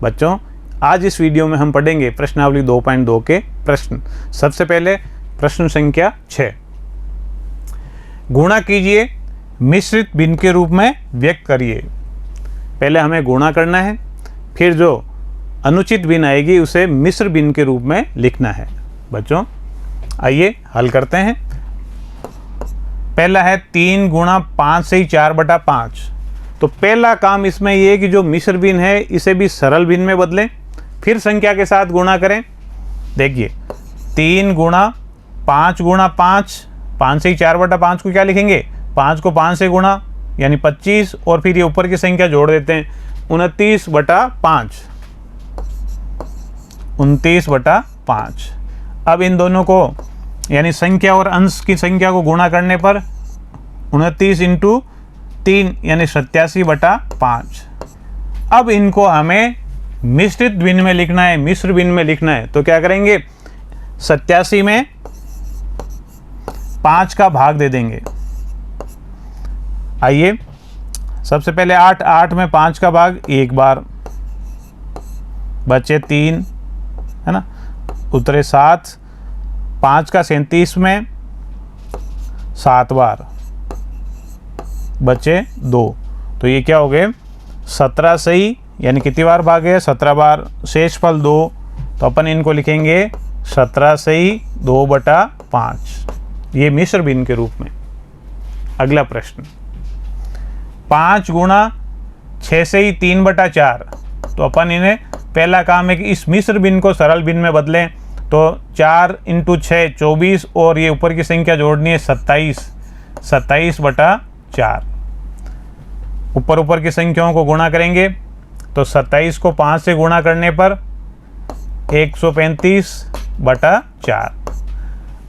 बच्चों, आज इस वीडियो में हम पढ़ेंगे प्रश्नावली 2.2 के प्रश्न। सबसे पहले प्रश्न संख्या 6, गुणा कीजिए, मिश्रित भिन्न के रूप में व्यक्त करिए। पहले हमें गुणा करना है, फिर जो अनुचित भिन्न आएगी उसे मिश्र भिन्न के रूप में लिखना है। बच्चों आइए हल करते हैं। पहला है 3 गुणा 5 से 4/5। तो पहला काम इसमें यह है कि जो मिश्र भिन्न है इसे भी सरल भिन्न में बदलें, फिर संख्या के साथ गुणा करें। देखिए 3 गुणा 5 गुणा 5, 5 से 4/5 को क्या लिखेंगे, 5 को 5 से गुणा यानी 25, और फिर ये ऊपर की संख्या जोड़ देते हैं 29/5, 29/5। अब इन दोनों को यानी संख्या और अंश की संख्या को गुणा करने पर 29 × 3 यानी 87/5। अब इनको हमें मिश्रित भिन्न में लिखना है, मिश्र भिन्न में लिखना है। तो क्या करेंगे, 87 में 5 का भाग दे देंगे। आइए सबसे पहले 8 में 5 का भाग एक बार, बचे 3, है ना, उतरे 7, 5 का 37 में 7 बार, बचे 2। तो ये क्या हो गए, 17 सही, यानी कितनी बार भाग है, 17 बार, शेषफल 2। तो अपन इनको लिखेंगे 17 सही 2/5, ये मिश्र भिन्न के रूप में। अगला प्रश्न 5 गुणा 6 से 3/4। तो अपन इन्हें पहला काम है कि इस मिश्र भिन्न को सरल भिन्न में बदलें। तो 4 × 6 24, और ये ऊपर की संख्या जोड़नी है 27, 27/4। ऊपर की संख्याओं को गुणा करेंगे तो 27 को 5 से गुणा करने पर 135/4।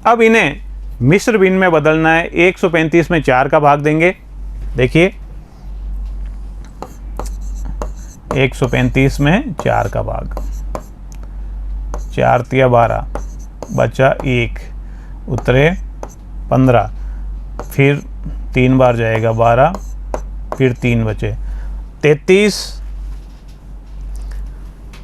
अब इन्हें मिश्र भिन्न में बदलना है। 135 में 4 का भाग देंगे। देखिए 135 में 4 का भाग, 4 × 12, बचा 1, उतरे 15, फिर 3 बार जाएगा 12, फिर 3 बचे, 33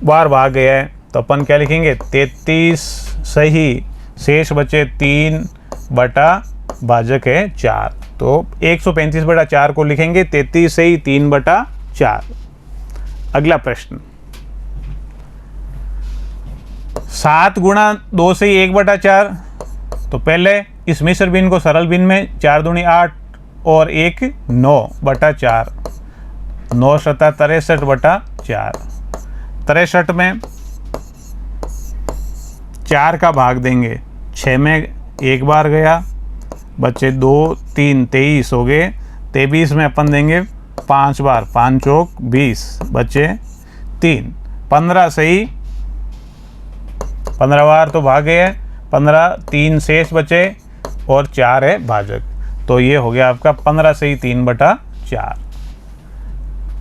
बार भाग गया है। तो अपन क्या लिखेंगे, 33 सही, शेष बचे 3/भाजक है 4। तो 135/4 को लिखेंगे 33 सही 3/4। अगला प्रश्न 7 गुणा 2 से 1/4। तो पहले इस मिश्र भिन्न को सरल भिन्न में 4 दूनी 8 और 1 9/4, 9 × 63/4। 63 में 4 का भाग देंगे, 6 में 1 बार गया, बचे 2 3 23 हो गए। 23 में अपन देंगे 5 बार, 5 चौक 20, बचे 3, 15 सही, 15 बार तो भाग गए, 15, 3 शेष बचे और 4 है भाजक। तो ये हो गया आपका 15 सही 3/4।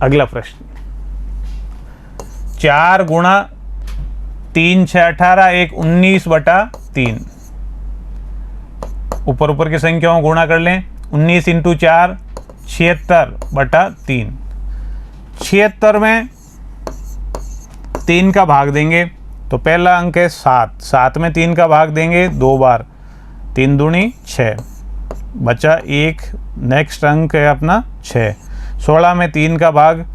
अगला प्रश्न 4 गुणा 3 6 18, 1 19/3। ऊपर की संख्याओं गुणा कर लें। 19 × 4 76/3। 76 में 3 का भाग देंगे। तो पहला अंक है 7, 7 में 3 का भाग देंगे 2 बार, 3 दूनी 6, बचा 1। नेक्स्ट अंक है अपना 6। 16 में 3 का भाग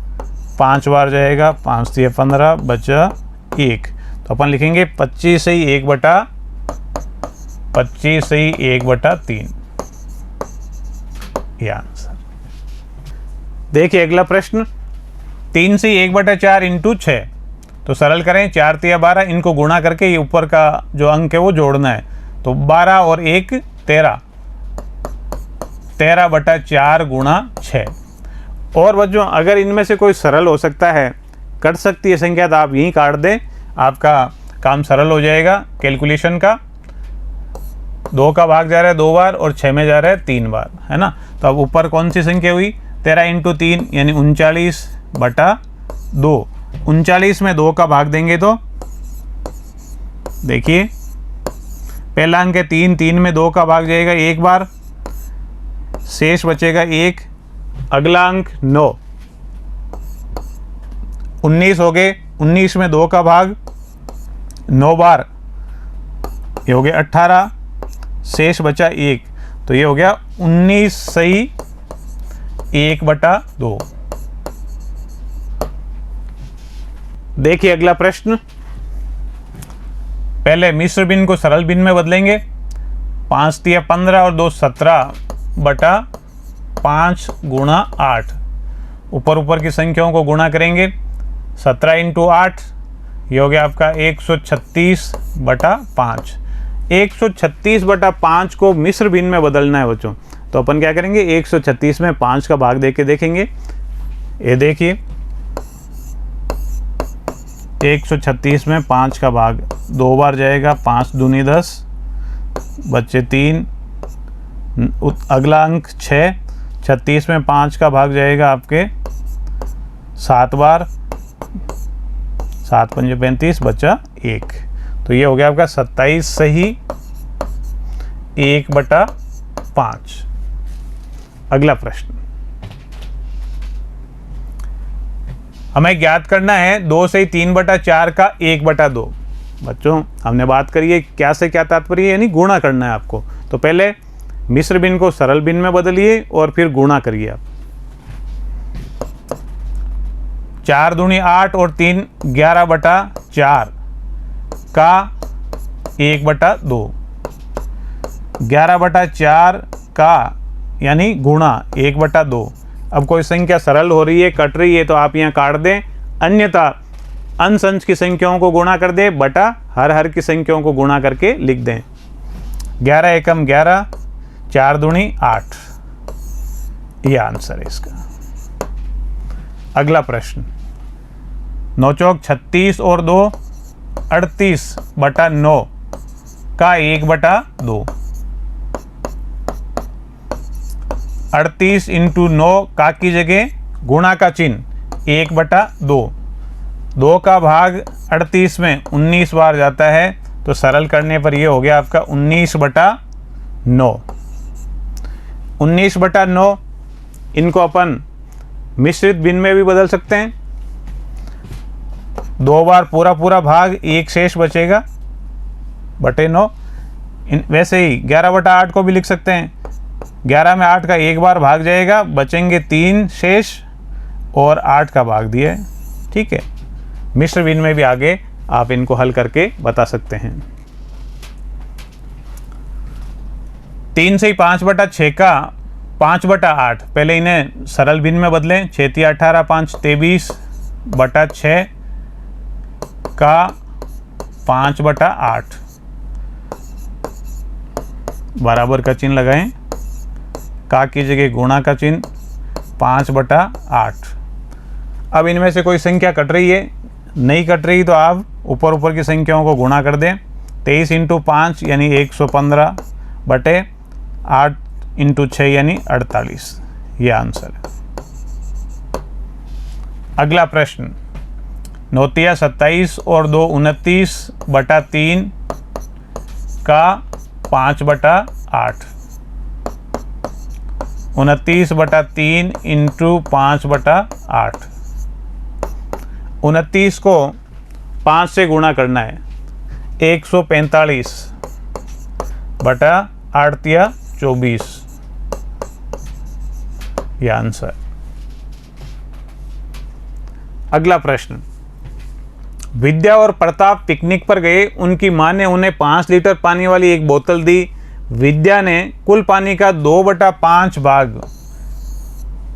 5 बार जाएगा, 5 × 15, बचा 1। तो अपन लिखेंगे 25 सही 1/3। ये आंसर। देखिए अगला प्रश्न 3 से 1/4 × 6। तो सरल करें, 4 × 12, इनको गुणा करके ये ऊपर का जो अंक है वो जोड़ना है। तो 12 और 1 13, 13/4 गुणा 6। और बच्चों अगर इनमें से कोई सरल हो सकता है, कट सकती है संख्या, तो आप यहीं काट दें, आपका काम सरल हो जाएगा कैलकुलेशन का। 2 का भाग जा रहा है 2 बार और 6 में जा रहा है 3 बार, है ना। तो अब ऊपर कौन सी संख्या हुई, 13 × 3 यानी 39/2। 39 में 2 का भाग देंगे तो देखिए पहला अंक है 3, 3 में 2 का भाग जाएगा 1 बार, शेष बचेगा 1। अगला अंक 9, 19 हो गए, 19 में 2 का भाग 9 बार, ये हो गया 18, शेष बचा 1, तो ये हो गया 19 सही 1/2। देखिए अगला प्रश्न, पहले मिश्र भिन्न को सरल भिन्न में बदलेंगे। 5 तिया 15 और 2 17/5 गुणा 8, ऊपर की संख्याओं को गुणा करेंगे। 17 × 8 ये हो गया आपका 136/5। 136/5 को मिश्र भिन्न में बदलना है बच्चों, तो अपन क्या करेंगे, 136 में 5 का भाग देके देखेंगे। ये देखिए 136 में 5 का भाग 2 बार जाएगा, 5 दूनी 10, बच्चे 3, अगला अंक 6। 36 में 5 का भाग जाएगा आपके 7 बार, 7 पंजे 35, बचा 1, तो ये हो गया आपका 27 सही 1/5। अगला प्रश्न, हमें ज्ञात करना है 2 सही 3/4 का 1/2। बच्चों हमने बात करी है क्या से क्या तात्पर्य है, यानी गुणा करना है आपको। तो पहले मिश्र भिन्न को सरल भिन्न में बदलिए और फिर गुणा करिए आप। 4 दूनी 8 और 3 11/4 का 1/2। 11/4 का यानी गुणा 1/2। अब कोई संख्या सरल हो रही है, कट रही है, तो आप यहाँ काट दें, अन्यथा अंश अंश की संख्याओं को गुणा कर दें, बटा हर की संख्याओं को गुणा करके लिख दें। 11 एकम 11, 4 दूनी 8, ये आंसर है इसका। अगला प्रश्न, 9 चौक 36 और 2 38/9 का 1/2। 38 × 9 का की जगह गुणा का चिन्ह 1/2। 2 का भाग 38 में 19 बार जाता है, तो सरल करने पर यह हो गया आपका 19/9। 19/9 इनको अपन मिश्रित भिन्न में भी बदल सकते हैं। 2 बार पूरा भाग, 1 शेष बचेगा बटे 9। वैसे ही 11/8 को भी लिख सकते हैं। 11 में 8 का 1 बार भाग जाएगा, बचेंगे 3 शेष और 8 का भाग दिया है। ठीक है, मिश्र भिन्न में भी आगे आप इनको हल करके बता सकते हैं। 3 से 5/6 का 5/8, पहले इन्हें सरल भिन्न में बदलें। 6 तिया 18, 5 23/6 का 5/8, बराबर का चिन्ह लगाएं, का की जगह गुणा का चिन्ह 5/8। अब इनमें से कोई संख्या कट रही है, नहीं कट रही तो आप ऊपर की संख्याओं को गुणा कर दें। 23 × 5 यानी 115 बटे 8 × 6 यानी 48, ये आंसर है। अगला प्रश्न, 9 तिया 27 और 2 29/3 का 5/8। 29/3 × 5/8। 29 को 5 से गुणा करना है, 145/8 तिया 24, ये आंसर। अगला प्रश्न, विद्या और प्रताप पिकनिक पर गए। उनकी मां ने उन्हें 5 लीटर पानी वाली एक बोतल दी। विद्या ने कुल पानी का 2/5 भाग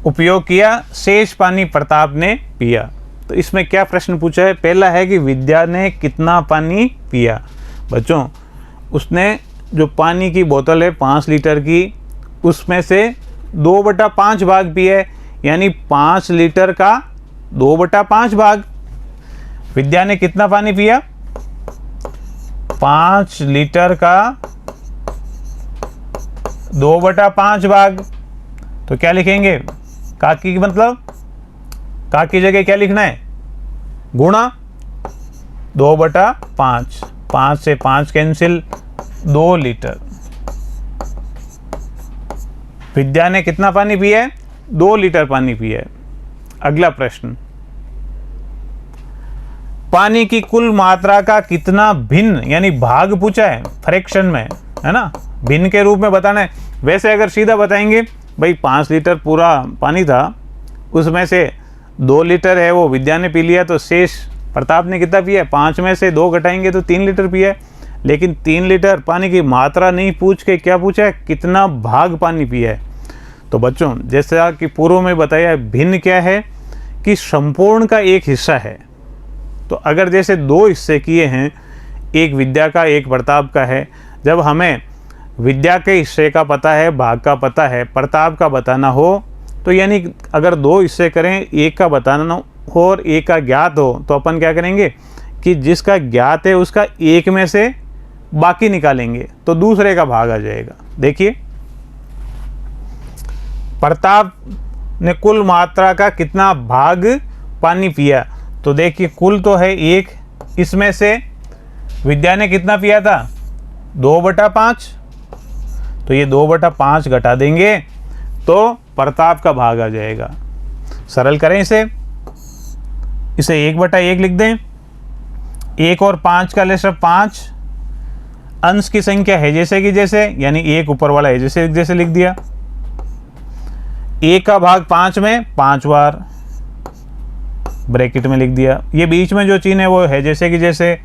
उपयोग किया, शेष पानी प्रताप ने पिया। तो इसमें क्या प्रश्न पूछा है? पहला है कि विद्या ने कितना पानी पिया। बच्चों, उसने जो पानी की बोतल है 5 लीटर की, उसमें से 2/5 भाग पिया है, यानी 5 लीटर का 2/5 भाग। विद्या ने कितना पानी पिया? 5 लीटर का 2/5 भाग। तो क्या लिखेंगे? काकी की मतलब काकी जगह क्या लिखना है? गुणा 2/5। 5 से 5 कैंसिल, 2 लीटर। विद्या ने कितना पानी पिया है? 2 लीटर पानी पिया है। अगला प्रश्न, पानी की कुल मात्रा का कितना भिन्न यानी भाग पूछा है फ्रैक्शन में, है ना, भिन्न के रूप में बताना है। वैसे अगर सीधा बताएंगे भाई 5 लीटर पूरा पानी था, उसमें से 2 लीटर है वो विद्या ने पी लिया, तो शेष प्रताप ने कितना पिया है? 5 में से 2 घटाएंगे तो 3 लीटर पिया है। लेकिन 3 लीटर पानी की मात्रा नहीं पूछ के क्या पूछा है? कितना भाग पानी पिया है। तो बच्चों जैसा कि पूर्व में बताया, भिन्न क्या है कि संपूर्ण का एक हिस्सा है। तो अगर जैसे 2 हिस्से किए हैं, एक विद्या का एक प्रताप का है, जब हमें विद्या के हिस्से का पता है, भाग का पता है, प्रताप का बताना हो, तो यानी अगर 2 हिस्से करें, एक का बताना हो और एक का ज्ञात हो, तो अपन क्या करेंगे कि जिसका ज्ञात है उसका एक में से बाकी निकालेंगे तो दूसरे का भाग आ जाएगा। देखिए प्रताप ने कुल मात्रा का कितना भाग पानी पिया, तो देखिए कुल तो है 1, इसमें से विद्या ने कितना पिया था? 2/5, तो ये 2/5 घटा देंगे तो प्रताप का भाग आ जाएगा। सरल करें इसे 1/1 लिख दें। 1 और 5 का लेसर 5, अंश की संख्या है जैसे कि जैसे, यानी 1 ऊपर वाला है जैसे जैसे लिख दिया। 1 का भाग 5 में 5 बार ब्रैकेट में लिख दिया। ये बीच में जो चिन्ह है वो है जैसे कि जैसे।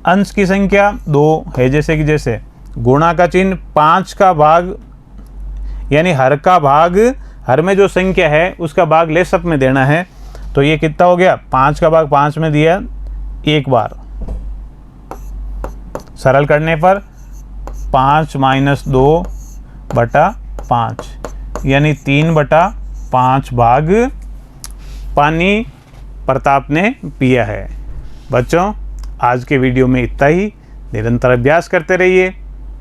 अंश की संख्या 2 है जैसे कि जैसे। गुणा का चिन्ह 5 का भाग यानी हर का भाग, हर में जो संख्या है उसका भाग लेसअप में देना है। तो ये कितना हो गया? 5 का भाग 5 में दिया 1 बार। सरल करने पर 5 - 2/5 यानी 3/5 भाग पानी प्रताप ने पिया है। बच्चों आज के वीडियो में इतना ही। निरंतर अभ्यास करते रहिए।